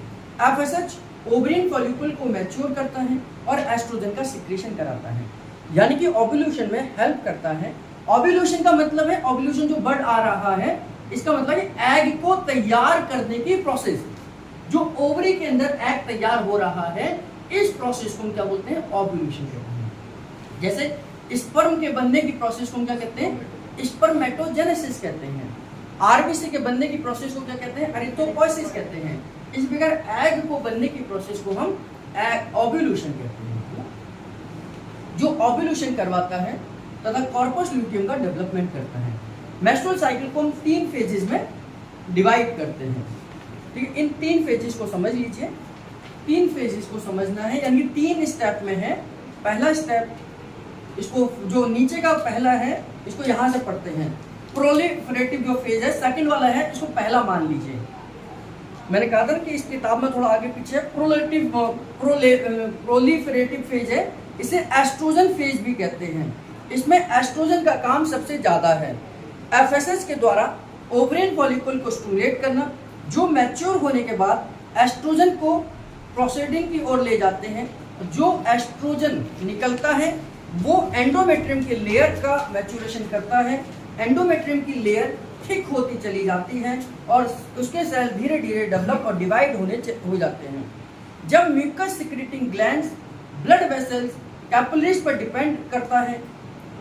FSH ओवरिन फॉलिकल को मैच्योर करता है और एस्ट्रोजन का सिक्रेशन कराता है, यानी कि ओव्यूलेशन में हेल्प करता है। ओव्यूलेशन का मतलब है, ओव्यूलेशन जो वर्ड आ रहा है इसका मतलब है एग को तैयार करने की प्रोसेस। जो ओवरी के अंदर एग तैयार हो रहा है, इस प्रोसेस को हम क्या बोलते हैं? ओव्यूलेशन कहते हैं। जैसे स्पर्म के बनने की प्रोसेस को हम क्या कहते हैं? स्पर्मेटोजेनेसिस कहते हैं। आरबीसी के बनने की प्रोसेस को क्या कहते हैं? एरिथ्रोपोइसिस कहते हैं। इस प्रकार एग को बनने की प्रोसेस को हम ओव्यूलेशन कहते हैं, जो ओव्यूलेशन करवाता है तथा कॉर्पस ल्यूटियम का डेवलपमेंट करता है। मेंस्ट्रुअल साइकिल को हम 3 फेजेस में डिवाइड करते हैं। ठीक है, इन 3 फेजेस को समझ लीजिए। 3 फेजेस को समझना है, यानी 3 स्टेप में है। पहला स्टेप, इसको जो नीचे का पहला है इसको यहाँ से पढ़ते हैं, प्रोलिफरेटिव जो फेज है। सेकंड वाला है, इसको पहला मान लीजिए। मैंने कहा था कि इस किताब में थोड़ा आगे पीछे प्रोलिफरेटिव फेज है, इसे एस्ट्रोजन फेज भी कहते हैं। इसमें एस्ट्रोजन का काम सबसे ज़्यादा है। एफएसएच के द्वारा ओवरियन फॉलिकल को स्टिमुलेट करना, जो मैच्योर होने के बाद एस्ट्रोजन को प्रोसीडिंग की ओर ले जाते हैं। जो एस्ट्रोजन निकलता है वो एंडोमेट्रियम के लेयर का मैच्योरेशन करता है। एंडोमेट्रियम की लेयर थिक होती चली जाती है और उसके सेल धीरे धीरे डेवलप और डिवाइड हो जाते हैं। जब mucus secreting glands, blood vessels, capillaries पर डिपेंड करता है,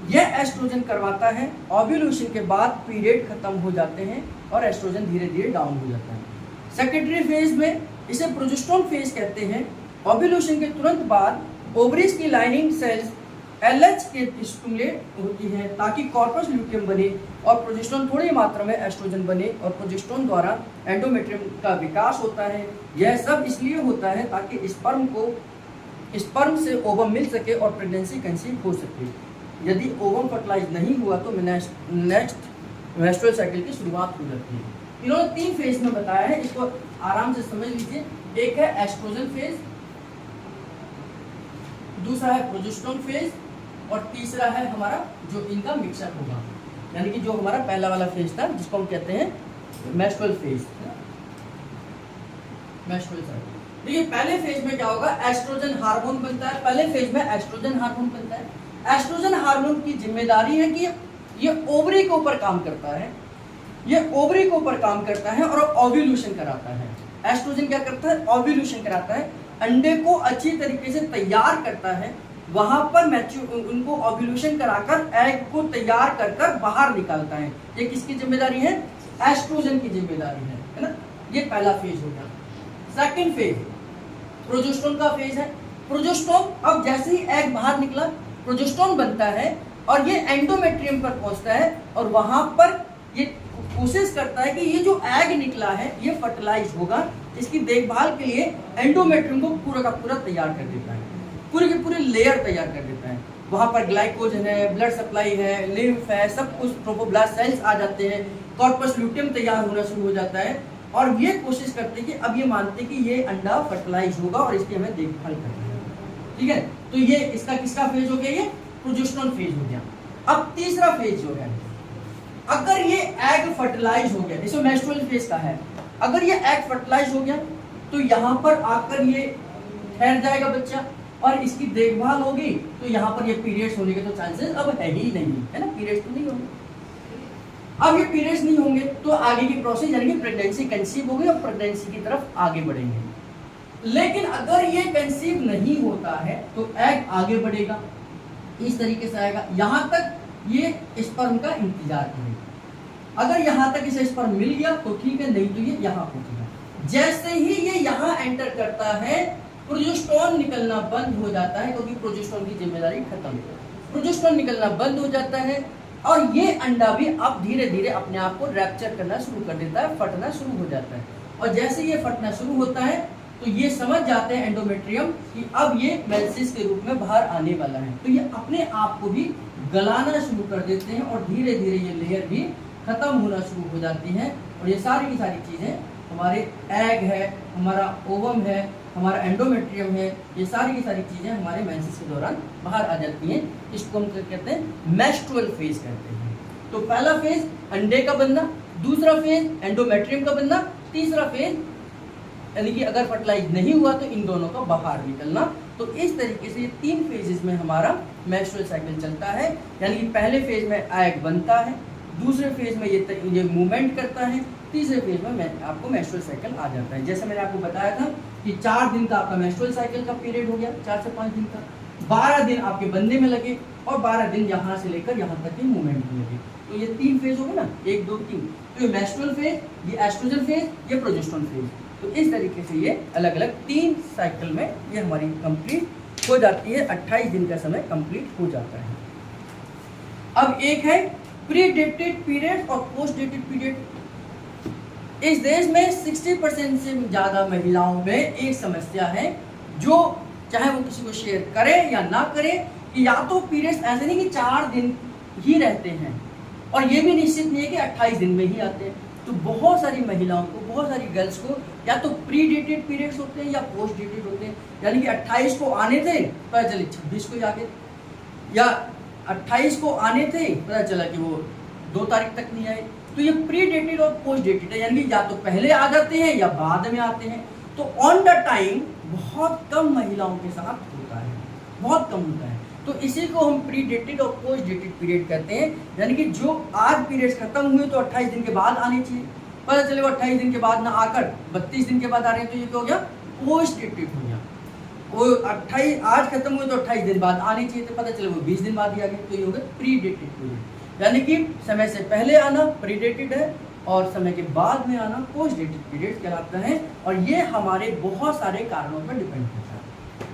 यह एस्ट्रोजन करवाता है। ओव्यूलेशन के बाद पीरियड खत्म हो जाते हैं और एस्ट्रोजन धीरे धीरे डाउन हो जाता है। सेकेंडरी फेज में इसे प्रोजेस्टेरोन फेज कहते हैं। ओव्यूलेशन के तुरंत बाद ओवरीज की लाइनिंग सेल्स LH के स्टिमुलेट होती है ताकि कॉर्पस ल्यूटियम बने और प्रोजेस्टेरोन थोड़ी मात्रा में एस्ट्रोजन बने और प्रोजेस्टेरोन द्वारा एंडोमेट्रियम का विकास होता है। यह सब इसलिए होता है ताकि स्पर्म से ओवम मिल सके और प्रेगनेंसी कंसीव हो सके। यदि ओवम फर्टिलाइज नहीं हुआ तो नेक्स्ट मेंस्ट्रुअल साइकिल की शुरुआत हो जाती है। इन्होंने 3 फेज में बताया है, इसको आराम से समझ लीजिए। एक है एस्ट्रोजन फेज, दूसरा है प्रोजेस्टेरोन फेज और तीसरा है हमारा जो इनका मिक्सअप होगा, यानी कि जो हमारा पहला वाला फेज था जिसको हम कहते हैं मेंस्ट्रुअल फेज, मेंस्ट्रुअल साइकिल। देखिए पहले फेज में क्या होगा, एस्ट्रोजन हार्मोन बनता है। पहले फेज में एस्ट्रोजन हार्मोन बनता है। एस्ट्रोजन हार्मोन की जिम्मेदारी है कि ये ओवरी के ऊपर काम करता है, ये ओवरी के ऊपर काम करता है और ओव्यूलेशन कराता है। एस्ट्रोजन क्या करता है, ओव्यूलेशन कराता है, अंडे को अच्छी तरीके से तैयार करता है, वहां पर उनको ओव्यूलेशन कराकर एग को तैयार कर कर बाहर निकालता है। ये किसकी जिम्मेदारी है, एस्ट्रोजन की जिम्मेदारी है ना। ये पहला फेज हो गया। सेकंड फेज प्रोजेस्टेरोन का फेज है। प्रोजेस्टेरोन, अब जैसे ही एग बाहर निकला प्रोजेस्टेरोन बनता है और ये एंडोमेट्रियम पर पहुंचता है और वहां पर ये कोशिश करता है कि ये जो एग निकला है ये फर्टिलाइज होगा। इसकी देखभाल के लिए एंडोमेट्रियम को पूरा का पूरा तैयार कर देता है, पूरे के पूरे लेयर तैयार कर देता है। वहां पर ग्लाइकोजन है, ब्लड सप्लाई है, लिम्फ है, सब कुछ, ट्रोफोब्लास्ट सेल्स आ जाते हैं, कॉर्पस ल्यूटियम तैयार होना शुरू हो जाता है और ये कोशिश करते हैं कि अब ये मानते हैं कि ये अंडा फर्टिलाइज होगा और इसकी हमें देखभाल करनी है। ठीक है, तो ये इसका किसका फेज हो गया, ये प्रोजेस्टेरोन फेज हो गया। अब तीसरा फेज जो है, अगर ये एग फर्टिलाइज हो गया, इसमें मेंस्ट्रुअल फेज का है, अगर ये एग फर्टिलाइज हो गया तो यहाँ पर आकर ये ठहर जाएगा बच्चा और इसकी देखभाल होगी, तो यहाँ पर ये पीरियड्स होने के तो चांसेस अब है ही नहीं, है ना, पीरियड्स तो नहीं होंगे। अब ये पीरियड्स नहीं होंगे तो आगे की प्रोसेस यानी कि प्रेगनेंसी कंसीव होगी और प्रेगनेंसी की तरफ आगे बढ़ेंगे। लेकिन अगर ये कंसीव नहीं होता है तो एग आगे बढ़ेगा, इस तरीके से आएगा, यहाँ तक ये स्पर्म का इंतजार करेगा। अगर यहाँ तक इसे स्पर्म मिल गया तो ठीक है, नहीं तो ये यहाँ पहुंचेगा। जैसे ही ये यहाँ एंटर करता है प्रोजेस्टेरोन निकलना बंद हो जाता है, क्योंकि प्रोजेस्टेरोन की जिम्मेदारी खत्म है। प्रोजेस्टेरोन निकलना बंद हो जाता है और ये अंडा भी अब धीरे धीरे अपने आप को रैप्चर करना शुरू कर देता है, फटना शुरू हो जाता है। और जैसे ये फटना शुरू होता है तो ये समझ जाते हैं एंडोमेट्रियम कि अब ये मेंसेस के रूप में बाहर आने वाला है, तो ये अपने आप को भी गलाना शुरू कर देते हैं और धीरे धीरे ये लेयर भी खत्म होना शुरू हो जाती है। और ये सारी की सारी चीजें, हमारे एग है, हमारा ओवम है, हमारा एंडोमेट्रियम है, ये सारी की सारी चीजें हमारे मेंसेस के दौरान बाहर आ जाती हैं। इसको हम कहते हैं मेंस्ट्रुअल फेज कहते हैं। तो पहला फेज अंडे का बनना, दूसरा फेज एंडोमेट्रियम का बनना, तीसरा फेज यानी कि अगर फर्टिलाइज नहीं हुआ तो इन दोनों का बाहर निकलना। तो इस तरीके से ये 3 फेजेस में हमारा मेंस्ट्रुअल साइकिल चलता है। यानी कि पहले फेज में एग बनता है, दूसरे फेज में ये मूवमेंट करता है, तीसरे फेज में आपको मेंस्ट्रुअल साइकिल आ जाता है। जैसे मैंने आपको बताया था कि 4 दिन का आपका मेंस्ट्रुअल साइकिल का पीरियड हो गया, 4 से 5 दिन का, 12 दिन आपके बनने में लगे और 12 दिन यहाँ से लेकर यहाँ तक की मूवमेंट में लगे। तो ये 3 फेज हो गए ना, 1 2 3। तो ये मेंस्ट्रुअल फेज, ये एस्ट्रोजन फेज, ये प्रोजेस्टेरोन फेज। तो इस तरीके से ये अलग अलग 3 साइकिल में ये हमारी कंप्लीट हो जाती है। 28 दिन का समय कंप्लीट हो जाता है। अब एक है प्री डेटेड पीरियड और पोस्ट डेटेड पीरियड। इस देश में 60% से ज़्यादा महिलाओं में एक समस्या है, जो चाहे वो किसी को शेयर करे या ना करे, कि या तो पीरियड्स ऐसे नहीं कि 4 दिन ही रहते हैं और ये भी निश्चित नहीं है कि 28 दिन में ही आते हैं। तो बहुत सारी महिलाओं को, बहुत सारी गर्ल्स को या तो प्री डेटेड पीरियड्स होते हैं या पोस्ट डेटेड होते हैं, यानी कि 28 को आने थे पता चले 26 को जाके, या 28 को आने थे पता चला कि वो 2 तारीख तक नहीं आए। तो ये प्री डेटेड और पोस्ट डेटेड है, यानी कि या तो पहले आ जाते हैं या बाद में आते हैं। तो ऑन द टाइम बहुत कम महिलाओं के साथ होता है, बहुत कम होता है। तो इसी को हम प्री डेटेड और पोस्ट डेटेड पीरियड कहते हैं, यानी कि जो आज पीरियड्स खत्म हुए तो 28 दिन के बाद आने चाहिए, पता चले वो 28 दिन के बाद ना आकर 32 दिन के बाद आ रहे हैं, तो ये क्या हो गया, पोस्ट डेटेड हो गया। वो 28 आज खत्म हुए तो 28 दिन बाद आने चाहिए, तो पता चले वो 20 दिन बाद ही आ गए, तो ये हो गया प्री डेटेड पीरियड। यानी कि समय से पहले आना प्री डेटेड है और समय के बाद में आना पोस्ट डेटेड पीरियड कहलाता है। और ये हमारे बहुत सारे कारणों पर डिपेंड करता है।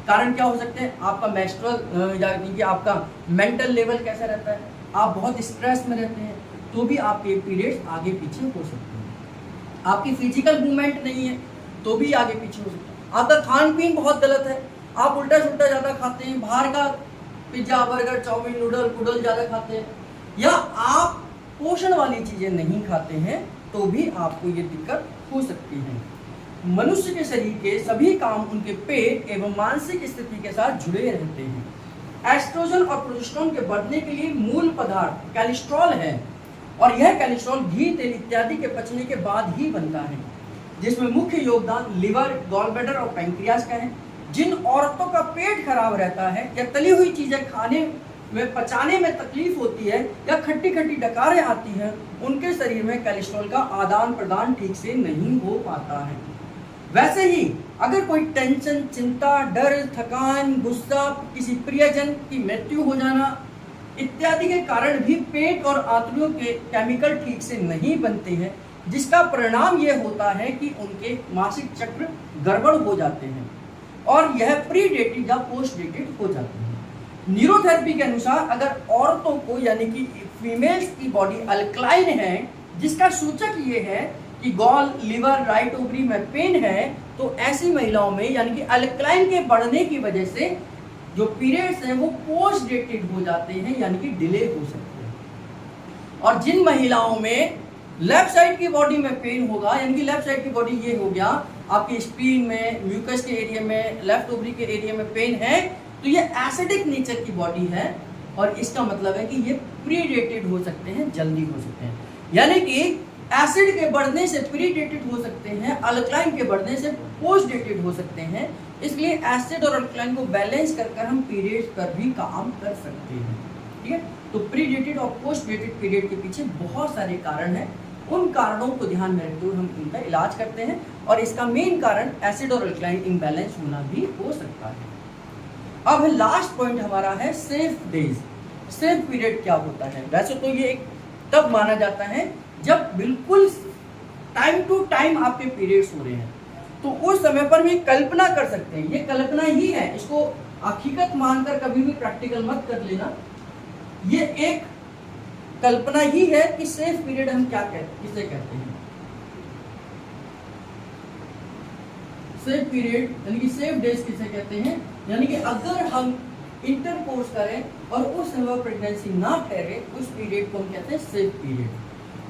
कारण क्या हो सकते हैं, आपका मेंस्ट्रुअल यानी कि आपका मेंटल लेवल कैसा रहता है, आप बहुत स्ट्रेस में रहते हैं तो भी आपके पीरियड्स आगे पीछे हो सकते हैं। आपकी फिजिकल मूवमेंट नहीं है तो भी आगे पीछे हो सकता है। आपका खान पीन बहुत गलत है, आप उल्टा सुल्टा ज़्यादा खाते हैं, बाहर का पिज्ज़ा बर्गर चाउमीन नूडल कूडल ज़्यादा खाते हैं, या आप पोषण वाली चीज़ें नहीं खाते हैं तो भी आपको ये दिक्कत हो सकती है। मनुष्य के शरीर के सभी काम उनके पेट एवं मानसिक स्थिति के साथ जुड़े रहते हैं। एस्ट्रोजन और प्रोजेस्टेरोन के बढ़ने के लिए मूल पदार्थ कोलेस्ट्रॉल है और यह कोलेस्ट्रॉल घी तेल इत्यादि के पचने के बाद ही बनता है, जिसमें मुख्य योगदान लिवर गॉल ब्लैडर और पैंक्रियास का है। जिन औरतों का पेट खराब रहता है या तली हुई चीजें खाने में पचाने में तकलीफ होती है या खट्टी खट्टी डकारें आती हैं, उनके शरीर में कोलेस्ट्रॉल का आदान प्रदान ठीक से नहीं हो पाता है। वैसे ही अगर कोई टेंशन, चिंता, डर, थकान, गुस्सा, किसी प्रियजन की मृत्यु हो जाना इत्यादि के कारण भी पेट और आंतड़ियों के केमिकल ठीक से नहीं बनते हैं, जिसका परिणाम यह होता है कि उनके मासिक चक्र गड़बड़ हो जाते हैं और यह प्री डेटेड या पोस्ट डेटेड हो जाते हैं। न्यूरोथेरेपी के अनुसार अगर औरतों को यानी कि फीमेल्स की बॉडी अल्कलाइन है, जिसका सूचक ये है कि गॉल लिवर राइट ओवरी में पेन है, तो ऐसी महिलाओं में यानी कि अल्कलाइन के बढ़ने की वजह से जो पीरियड्स हैं वो पोस्ट डेटेड हो जाते हैं, यानी कि डिले हो सकते हैं। और जिन महिलाओं में लेफ्ट साइड की बॉडी में पेन होगा, यानी कि लेफ्ट साइड की बॉडी ये हो गया आपकी स्प्लीन में, म्यूकस के एरिया में, लेफ्ट ओवरी के एरिया में पेन है, तो ये एसिडिक नेचर की बॉडी है और इसका मतलब है कि ये प्री डेटेड हो सकते हैं, जल्दी हो सकते हैं। यानी कि एसिड के बढ़ने से प्री डेटेड हो सकते हैं, अल्कलाइन के बढ़ने से पोस्ट डेटेड हो सकते हैं। इसलिए एसिड और अल्कलाइन को बैलेंस कर हम पीरियड्स पर भी काम कर सकते हैं। ठीक है, तो प्री डेटेड और पोस्ट डेटेड पीरियड के पीछे बहुत सारे कारण हैं, उन कारणों को ध्यान में रखते हुए हम इनका इलाज करते हैं और इसका मेन कारण एसिड और अल्कलाइन इम्बैलेंस होना भी हो सकता है। अब लास्ट पॉइंट हमारा है सेफ डेज। सेफ पीरियड क्या होता है? वैसे तो ये एक तब माना जाता है जब बिल्कुल टाइम टू टाइम आपके पीरियड्स हो रहे हैं, तो उस समय पर भी कल्पना कर सकते हैं, ये कल्पना ही है, इसको हकीकत मानकर कभी भी प्रैक्टिकल मत कर लेना। ये एक कल्पना ही है कि सेफ पीरियड हम किसे कहते हैं। सेफ पीरियड यानी कि सेफ डेज किसे कहते हैं, यानी कि अगर हम इंटरकोर्स करें और उस समय प्रेगनेंसी ना ठहरे, उस पीरियड को हम कहते हैं सेफ पीरियड।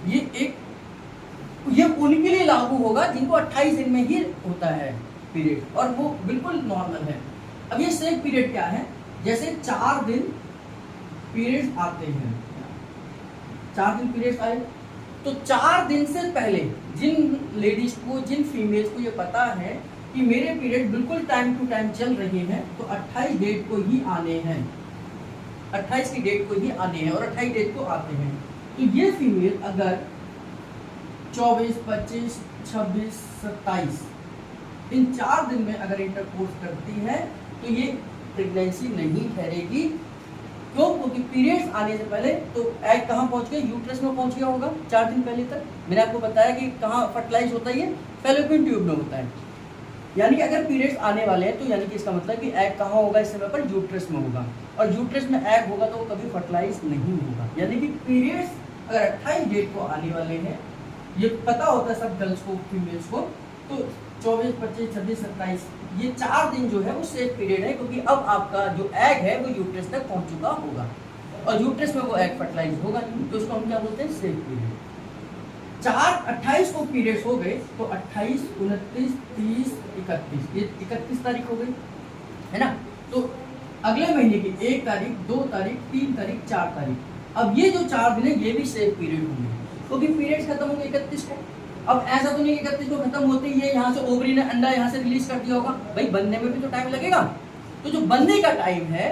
ये उनके लिए लागू होगा जिनको 28 दिन में ही होता है पीरियड और वो बिल्कुल नॉर्मल है। अब ये सेफ पीरियड क्या है, जैसे 4 दिन पीरियड्स आते हैं, 4 दिन पीरियड्स आए तो 4 दिन से पहले जिन लेडीज को, जिन फीमेल्स को ये पता है कि मेरे पीरियड बिल्कुल टाइम टू टाइम चल रहे हैं, तो 28 डेट को ही आने हैं, 28 की डेट को ही आने हैं और 28 डेट को आते हैं। तो ये फीमेल अगर 24, 25, 26, 27 इन 4 दिन में अगर इंटरकोर्स करती है तो ये प्रेगनेंसी नहीं ठहरेगी। क्यों? क्योंकि पीरियड्स आने से पहले तो एग कहाँ पहुंच गया, यूट्रस में पहुंच गया होगा 4 दिन पहले तक। मैंने आपको बताया कि कहाँ फर्टिलाइज होता है, फैलोपियन ट्यूब में होता है। यानी कि अगर पीरियड्स आने वाले हैं तो यानी कि इसका मतलब कि एग कहाँ होगा इस समय पर, यूट्रस में होगा, और यूट्रस में एग होगा तो वो कभी फर्टिलाइज नहीं होगा। यानी कि पीरियड्स अगर 28 डेट को आने वाले हैं, ये पता होता है सब गर्ल्स को, फीमेल्स को, तो 24, 25, 26, 27 ये 4 दिन जो है वो सेफ पीरियड है, क्योंकि अब आपका जो एग है वो यूट्रस तक पहुंच चुका होगा और यूट्रस में वो एग फर्टिलाइज होगा नहीं, तो उसको हम क्या बोलते हैं, सेफ पीरियड। 28 को पीरियड्स हो गए तो 28, 29, 30, 31, ये 31 तारीख हो गई है ना। तो अगले महीने की 1 तारीख, 2 तारीख, 3 तारीख, 4 तारीख, अब ये जो 4 दिन है ये भी सेफ पीरियड होंगे, क्योंकि पीरियड्स खत्म होंगे 31 को। अब ऐसा तो नहीं 31 को खत्म होते ही यहाँ से ओवरी ने अंडा यहाँ से रिलीज कर दिया होगा, भाई बनने में भी तो टाइम लगेगा। तो जो बनने का टाइम है,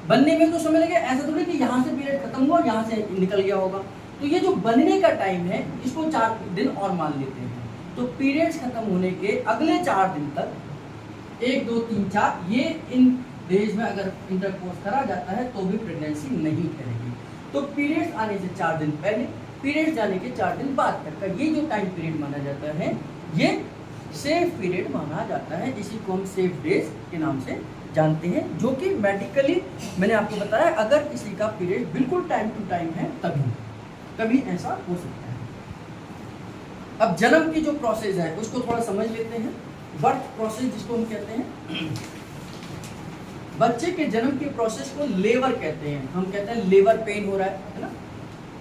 बनने में तो समय लगेगा, ऐसा तो नहीं कि यहाँ से पीरियड खत्म हुआ और यहाँ से निकल गया होगा। तो ये जो बनने का टाइम है इसको 4 दिन और मान लेते हैं। तो पीरियड्स खत्म होने के अगले 4 दिन तक 1, 2, 3, 4 ये इन डेज में अगर इंटरकोर्स करा जाता है तो भी प्रेगनेंसी नहीं ठहरेगी। तो पीरियड्स आने से 4 दिन पहले, पीरियड्स जाने के 4 दिन बाद तक का ये जो टाइम पीरियड माना जाता है ये सेफ पीरियड माना जाता है। इसी को हम सेफ डेज के नाम से जानते हैं, जो कि मेडिकली मैंने आपको बताया अगर किसी का पीरियड बिल्कुल टाइम टू टाइम है तभी कभी ऐसा हो सकता है। अब जन्म की जो प्रोसेस है उसको थोड़ा समझ लेते हैं। बर्थ प्रोसेस जिसको हम कहते हैं, बच्चे के जन्म के प्रोसेस को लेबर कहते हैं। हम कहते हैं लेबर पेन हो रहा है ना,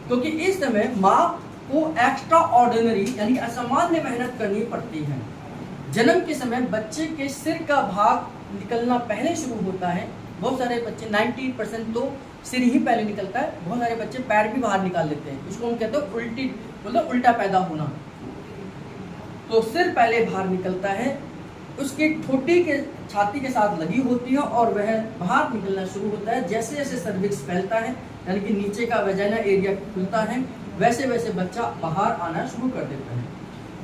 क्योंकि इस समय माँ को एक्स्ट्रा ऑर्डिनरी यानी असामान्य मेहनत करनी पड़ती है। जन्म के समय बच्चे के सिर का भाग निकलना पहले शुरू होता है। बहुत सारे बच्चे 90% तो सिर ही पहले निकलता है, बहुत सारे बच्चे पैर भी बाहर निकाल लेते हैं। इसको हम कहते हैं उल्टी, मतलब उल्टा पैदा होना। तो सिर पहले बाहर निकलता है, उसकी ठोडी के छाती के साथ लगी होती है और वह बाहर निकलना शुरू होता है। जैसे जैसे सर्विक्स फैलता है यानी कि नीचे का वेजाइना एरिया खुलता है, वैसे वैसे बच्चा बाहर आना शुरू कर देता है।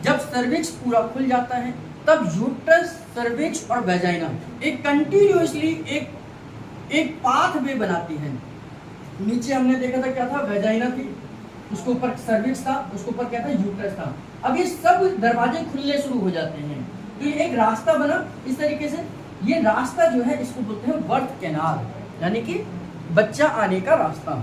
जब सर्विक्स पूरा खुल जाता है तब यूट्रस, सर्विक्स और वेजाइना एक कंटिन्यूअसली एक पाथ वे बनाती है। नीचे हमने देखा था क्या था, वेजाइना थी, उसके ऊपर सर्विक्स था, उसके ऊपर क्या था, यूट्रस था। अब ये सब दरवाजे खुलने शुरू हो जाते हैं, तो ये एक रास्ता बना इस तरीके से। ये रास्ता जो है इसको बोलते हैं बर्थ कैनाल, यानी कि बच्चा आने का रास्ता।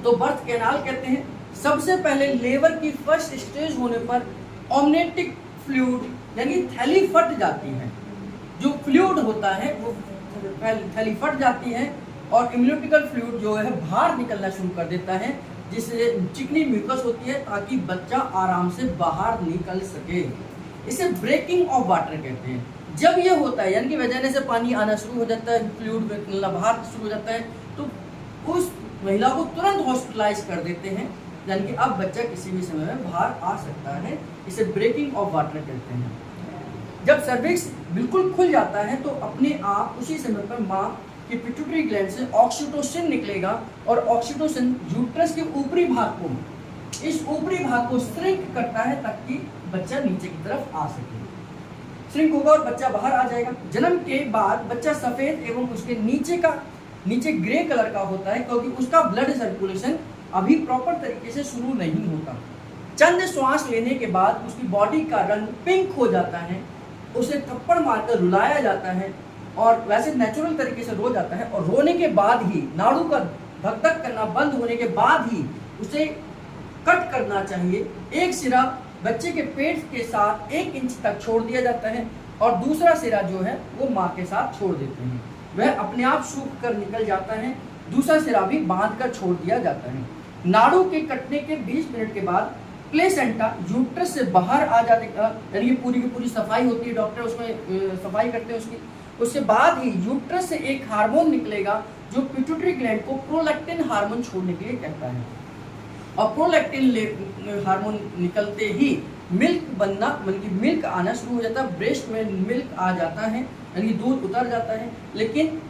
तो बर्थ कैनाल कहते हैं। सबसे पहले लेबर की फर्स्ट स्टेज होने पर ऑमनेटिक फ्लूइड यानी थैली फट जाती है। जो फ्लूइड होता है वो थैली फट जाती है और इम्यूनिटिकल फ्लूइड जो है बाहर निकलना शुरू कर देता है, जिससे चिकनी म्यूकस होती है ताकि बच्चा आराम से बाहर निकल सके। इसे ब्रेकिंग ऑफ वाटर कहते हैं। जब ये होता है यानी कि वजाइना से पानी आना शुरू हो जाता है, फ्लूइड निकलना बाहर शुरू हो जाता है, तो उस महिला को तुरंत हॉस्पिटलाइज कर देते हैं, यानी कि अब बच्चा किसी भी समय में बाहर आ सकता है। इसे ब्रेकिंग ऑफ वाटर कहते हैं। जब सर्विक्स बिल्कुल खुल जाता है तो अपने आप उसी समय पर माँ की पिट्यूटरी ग्लैंड से ऑक्सीटोसिन निकलेगा और ऑक्सीटोसिन यूट्रस के ऊपरी भाग को, इस ऊपरी भाग को श्रिंक करता है ताकि बच्चा नीचे की तरफ आ सके। श्रिंक होगा और बच्चा बाहर आ जाएगा। जन्म के बाद बच्चा सफेद एवं उसके नीचे ग्रे कलर का होता है, क्योंकि उसका ब्लड सर्कुलेशन अभी प्रॉपर तरीके से शुरू नहीं होता। चंद श्वास लेने के बाद उसकी बॉडी का रंग पिंक हो जाता है, उसे थप्पड़ मारकर रुलाया जाता है और वैसे नेचुरल तरीके से रो जाता है। और रोने के बाद ही, नाड़ू का धक धक करना बंद होने के बाद ही उसे कट करना चाहिए। एक सिरा बच्चे के पेट के साथ 1 इंच तक छोड़ दिया जाता है और दूसरा सिरा जो है वो माँ के साथ छोड़ देते हैं। वह अपने आप सूख कर निकल जाता है, दूसरा सिरा भी बांध कर छोड़ दिया जाता है। नाड़ू के कटने के 20 मिनट के बाद प्लेसेंटा यूट्रस से बाहर आ जाएगा, यानी पूरी की पूरी सफाई होती है, डॉक्टर उसमें सफाई करते हैं उसकी। उसके बाद ही यूट्रस से एक हार्मोन निकलेगा जो पिट्यूटरी ग्लैंड को प्रोलैक्टिन हार्मोन छोड़ने के लिए कहता है। और प्रोलैक्टिन हार्मोन निकलते ही मिल्क बनना, मतलब कि मिल्क आना शुरू हो जाता है, ब्रेस्ट में मिल्क आ जाता है, यानी दूध उतर जाता है। लेकिन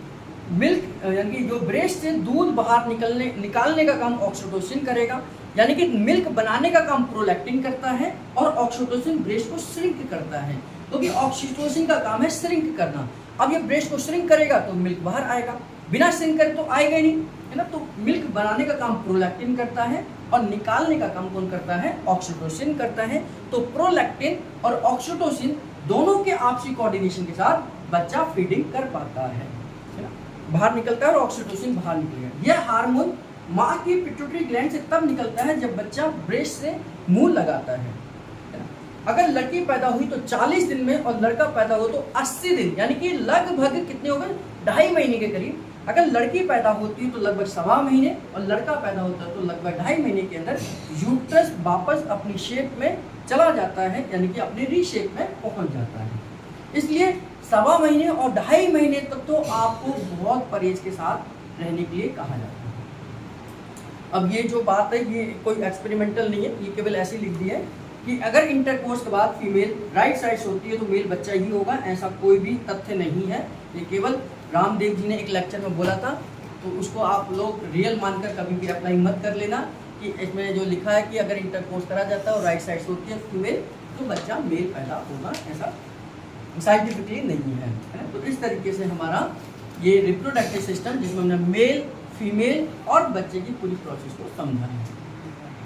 मिल्क यानी कि जो ब्रेस्ट से दूध बाहर निकालने का काम ऑक्सीटोसिन करेगा, यानी कि मिल्क बनाने का काम प्रोलैक्टिन करता है और ऑक्सीटोसिन ब्रेस्ट को श्रिंक करता है, क्योंकि ऑक्सीटोसिन का काम है श्रिंक करना। अब ये ब्रेस्ट को श्रिंक करेगा तो मिल्क बाहर आएगा, बिना श्रिंक करे तो आएगा ही नहीं, है ना। तो मिल्क बनाने का काम प्रोलैक्टिन करता है और निकालने का काम कौन करता है, ऑक्सीटोसिन करता है। तो प्रोलैक्टिन और ऑक्सीटोसिन दोनों के आपसी कोऑर्डिनेशन के साथ बच्चा फीडिंग कर पाता है ना, बाहर निकलता है और ऑक्सीटोसिन बाहर निकलेगा। यह हार्मोन माँ की पिट्यूटरी ग्लैंड से तब निकलता है जब बच्चा ब्रेस्ट से मुंह लगाता है। अगर लड़की पैदा हुई तो 40 दिन में और लड़का पैदा हो तो 80 दिन, यानी कि लगभग कितने हो गए, 2.5 महीने के करीब अगर लड़की पैदा होती है तो लगभग 1.25 महीने और लड़का पैदा होता है तो लगभग 2.5 महीने के अंदर यूट्रस वापस अपनी शेप में चला जाता है, यानी कि अपनी रीशेप में पहुंच जाता है। इसलिए 1.25 महीने और 2.5 महीने तक तो आपको बहुत परहेज के साथ रहने के लिए कहा जाता है। अब ये जो बात है ये कोई एक्सपेरिमेंटल नहीं है, ये केवल ऐसे लिख दिया है कि अगर इंटरकोर्स के बाद फीमेल राइट साइड से होती है तो मेल बच्चा ही होगा, ऐसा कोई भी तथ्य नहीं है। ये केवल रामदेव जी ने एक लेक्चर में बोला था, तो उसको आप लोग रियल मानकर कभी भी अप्लाई मत कर लेना कि इसमें जो लिखा है कि अगर इंटरकोर्स करा जाता है और राइट साइड से होती है फीमेल तो बच्चा मेल पैदा होगा, ऐसा साइंटिफिकली नहीं है। तो इस तरीके से हमारा ये रिप्रोडक्टिव सिस्टम जिसमें हमने मेल, फीमेल और बच्चे की पूरी प्रोसेस को समझा है।